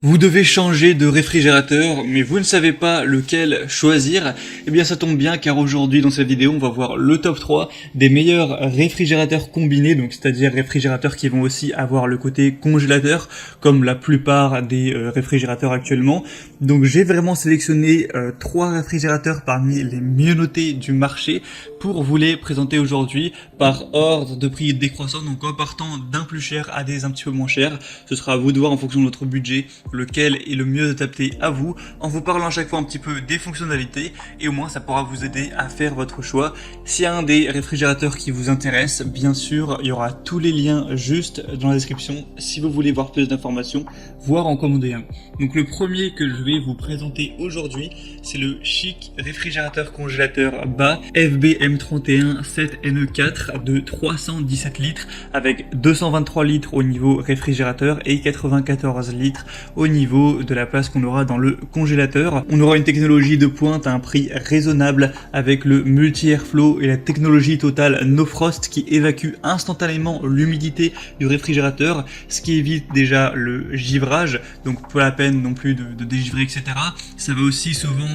Vous devez changer de réfrigérateur, mais vous ne savez pas lequel choisir. Eh bien ça tombe bien car aujourd'hui dans cette vidéo on va voir le top 3 des meilleurs réfrigérateurs combinés, donc c'est-à-dire réfrigérateurs qui vont aussi avoir le côté congélateur comme la plupart des réfrigérateurs actuellement. Donc j'ai vraiment sélectionné 3 réfrigérateurs parmi les mieux notés du marché pour vous les présenter aujourd'hui par ordre de prix décroissant, donc en partant d'un plus cher à des un petit peu moins chers. Ce sera à vous de voir en fonction de votre budget lequel est le mieux adapté à vous, en vous parlant à chaque fois un petit peu des fonctionnalités, et au moins ça pourra vous aider à faire votre choix. S'il y a un des réfrigérateurs qui vous intéresse, bien sûr il y aura tous les liens juste dans la description si vous voulez voir plus d'informations, voire en commander un. Donc le premier que je vais vous présenter aujourd'hui, c'est le Chic réfrigérateur congélateur bas FBM31 7NE4 de 317 litres avec 223 litres au niveau réfrigérateur et 94 litres au niveau de la place qu'on aura dans le congélateur. On aura une technologie de pointe à un prix raisonnable avec le multi-airflow et la technologie totale No Frost qui évacue instantanément l'humidité du réfrigérateur, ce qui évite déjà le givrage, donc pas la peine non plus de dégivrer, etc. Ça va aussi souvent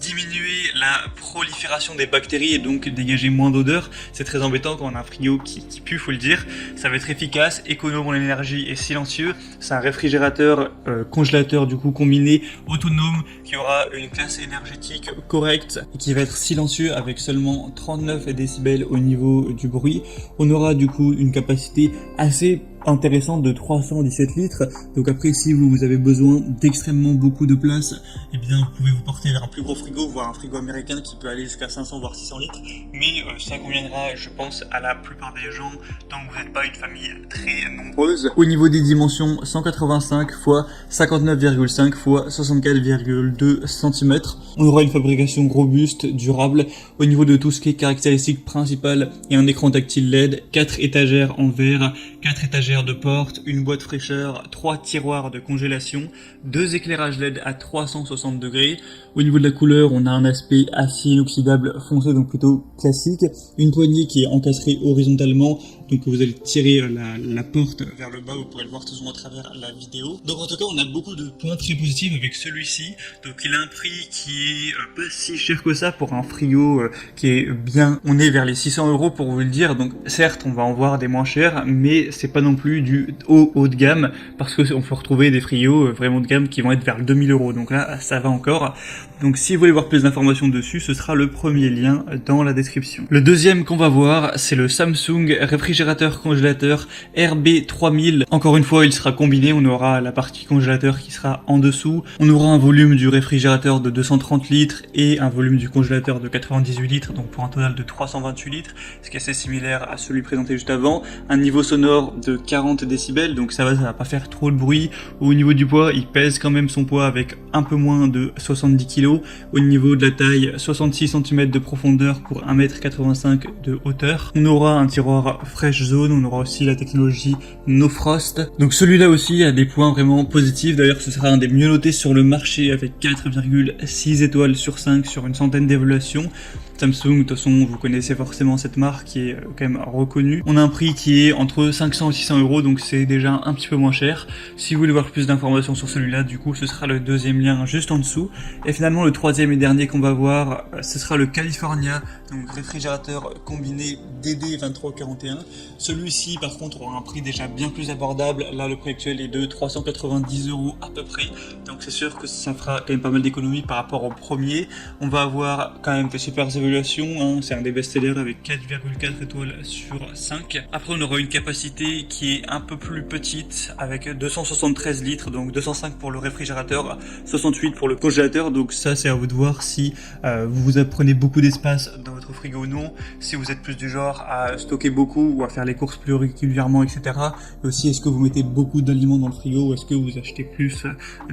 diminuer la prolifération des bactéries et donc dégager moins d'odeur. C'est très embêtant quand on a un frigo qui pue, faut le dire. Ça va être efficace, économe en énergie et silencieux. C'est un réfrigérateur congélateur du coup combiné autonome qui aura une classe énergétique correcte et qui va être silencieux avec seulement 39 décibels au niveau du bruit. On aura du coup une capacité assez intéressante de 317 litres. Donc après, si vous avez besoin d'extrêmement beaucoup de place, eh bien vous pouvez vous porter vers un plus gros frigo, voire un frigo américain qui peut aller jusqu'à 500 voire 600 litres. Mais ça conviendra, je pense, à la plupart des gens tant que vous n'êtes pas une famille très nombreuse. Au niveau des dimensions, 185 x 59,5 x 64,2 cm. On aura une fabrication robuste, durable. Au niveau de tout ce qui est caractéristiques principales, il y a un écran tactile LED, 4 étagères en verre, 4 étagères de porte, une boîte fraîcheur, 3 tiroirs de congélation, 2 éclairages LED à 360 degrés. Au niveau de la couleur, on a un aspect acier inoxydable foncé, donc plutôt classique. Une poignée qui est encastrée horizontalement, donc vous allez tirer la porte vers le bas, vous pourrez le voir tout à travers la vidéo. Donc en tout cas, on a beaucoup de points très positifs avec celui-ci. Donc il a un prix qui est pas si cher que ça pour un frigo qui est bien. On est vers les 600 € pour vous le dire. Donc certes, on va en voir des moins chers, mais c'est pas non plus du haut de gamme parce que on peut retrouver des frigos vraiment de gamme qui vont être vers le 2000 €. Donc là, ça va encore. Donc si vous voulez voir plus d'informations dessus, ce sera le premier lien dans la description. Le deuxième qu'on va voir, c'est le Samsung réfrigérateur congélateur RB3000. Encore une fois, il sera combiné, on aura la partie congélateur qui sera en dessous. On aura un volume du réfrigérateur de 230 litres et un volume du congélateur de 98 litres, donc pour un total de 328 litres, ce qui est assez similaire à celui présenté juste avant. Un niveau sonore de 40 décibels, donc ça va pas faire trop de bruit. Au niveau du poids, il pèse quand même son poids avec un peu moins de 70 kg. Au niveau de la taille, 66 cm de profondeur pour 1,85 m de hauteur. On aura un tiroir Fresh Zone, on aura aussi la technologie No Frost. Donc celui-là aussi a des points vraiment positifs. D'ailleurs, ce sera un des mieux notés sur le marché avec 4,6 étoiles sur 5 sur une centaine d'évaluations. Samsung, de toute façon, vous connaissez forcément cette marque qui est quand même reconnue. On a un prix qui est entre 500 et 600 €, donc c'est déjà un petit peu moins cher. Si vous voulez voir plus d'informations sur celui-là, du coup, ce sera le deuxième lien juste en dessous. Et finalement, le troisième et dernier qu'on va voir, ce sera le California, donc réfrigérateur combiné DD2341. Celui-ci, par contre, aura un prix déjà bien plus abordable. Là, le prix actuel est de 390 € à peu près. Donc c'est sûr que ça fera quand même pas mal d'économies par rapport au premier. On va avoir quand même des super évaluations, hein. C'est un des best-sellers avec 4,4 étoiles sur 5. Après, on aura une capacité qui est un peu plus petite avec 273 litres, donc 205 pour le réfrigérateur, 68 pour le congélateur. Donc ça, c'est à vous de voir si vous prenez beaucoup d'espace dans votre frigo ou non, si vous êtes plus du genre à stocker beaucoup ou à faire les courses plus régulièrement, etc. Et aussi, est-ce que vous mettez beaucoup d'aliments dans le frigo ou est-ce que vous achetez plus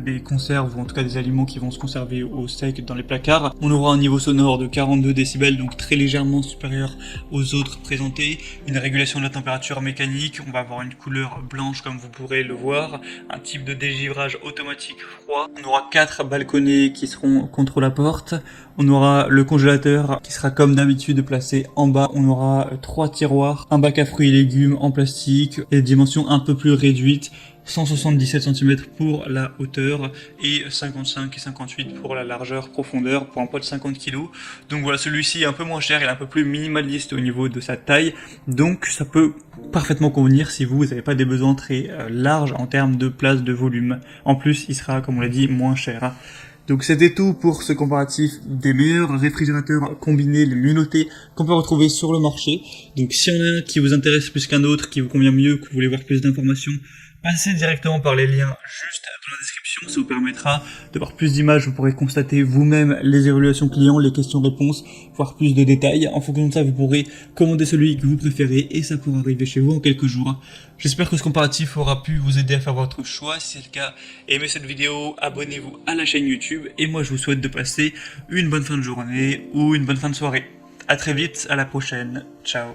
des conserves ou en tout cas des aliments qui vont se conserver au sec dans les placards. On aura un niveau sonore de 42 décibels, donc très légèrement supérieur aux autres présentés. Une régulation de la température mécanique, on va avoir une couleur blanche comme vous pourrez le voir, un type de dégivrage automatique froid. On aura 4 balconnets qui seront contre la porte. On aura le congélateur qui sera comme d'habitude placé en bas. On aura 3 tiroirs, un bac à fruits et légumes en plastique et des dimensions un peu plus réduites. 177 cm pour la hauteur et 55 et 58 pour la largeur profondeur pour un poids de 50 kg. Donc voilà, celui-ci est un peu moins cher, il est un peu plus minimaliste au niveau de sa taille, donc ça peut parfaitement convenir si vous n'avez pas des besoins très larges en termes de place, de volume. En plus, il sera, comme on l'a dit, moins cher. Donc c'était tout pour ce comparatif des meilleurs réfrigérateurs combinés, les mieux notés qu'on peut retrouver sur le marché. Donc s'il y en a un qui vous intéresse plus qu'un autre, qui vous convient mieux, que vous voulez voir plus d'informations, passez directement par les liens juste dans la description, ça vous permettra de voir plus d'images, vous pourrez constater vous-même les évaluations clients, les questions-réponses, voir plus de détails. En fonction de ça, vous pourrez commander celui que vous préférez et ça pourra arriver chez vous en quelques jours. J'espère que ce comparatif aura pu vous aider à faire votre choix. Si c'est le cas, aimez cette vidéo, abonnez-vous à la chaîne YouTube et moi je vous souhaite de passer une bonne fin de journée ou une bonne fin de soirée. À très vite, à la prochaine, ciao.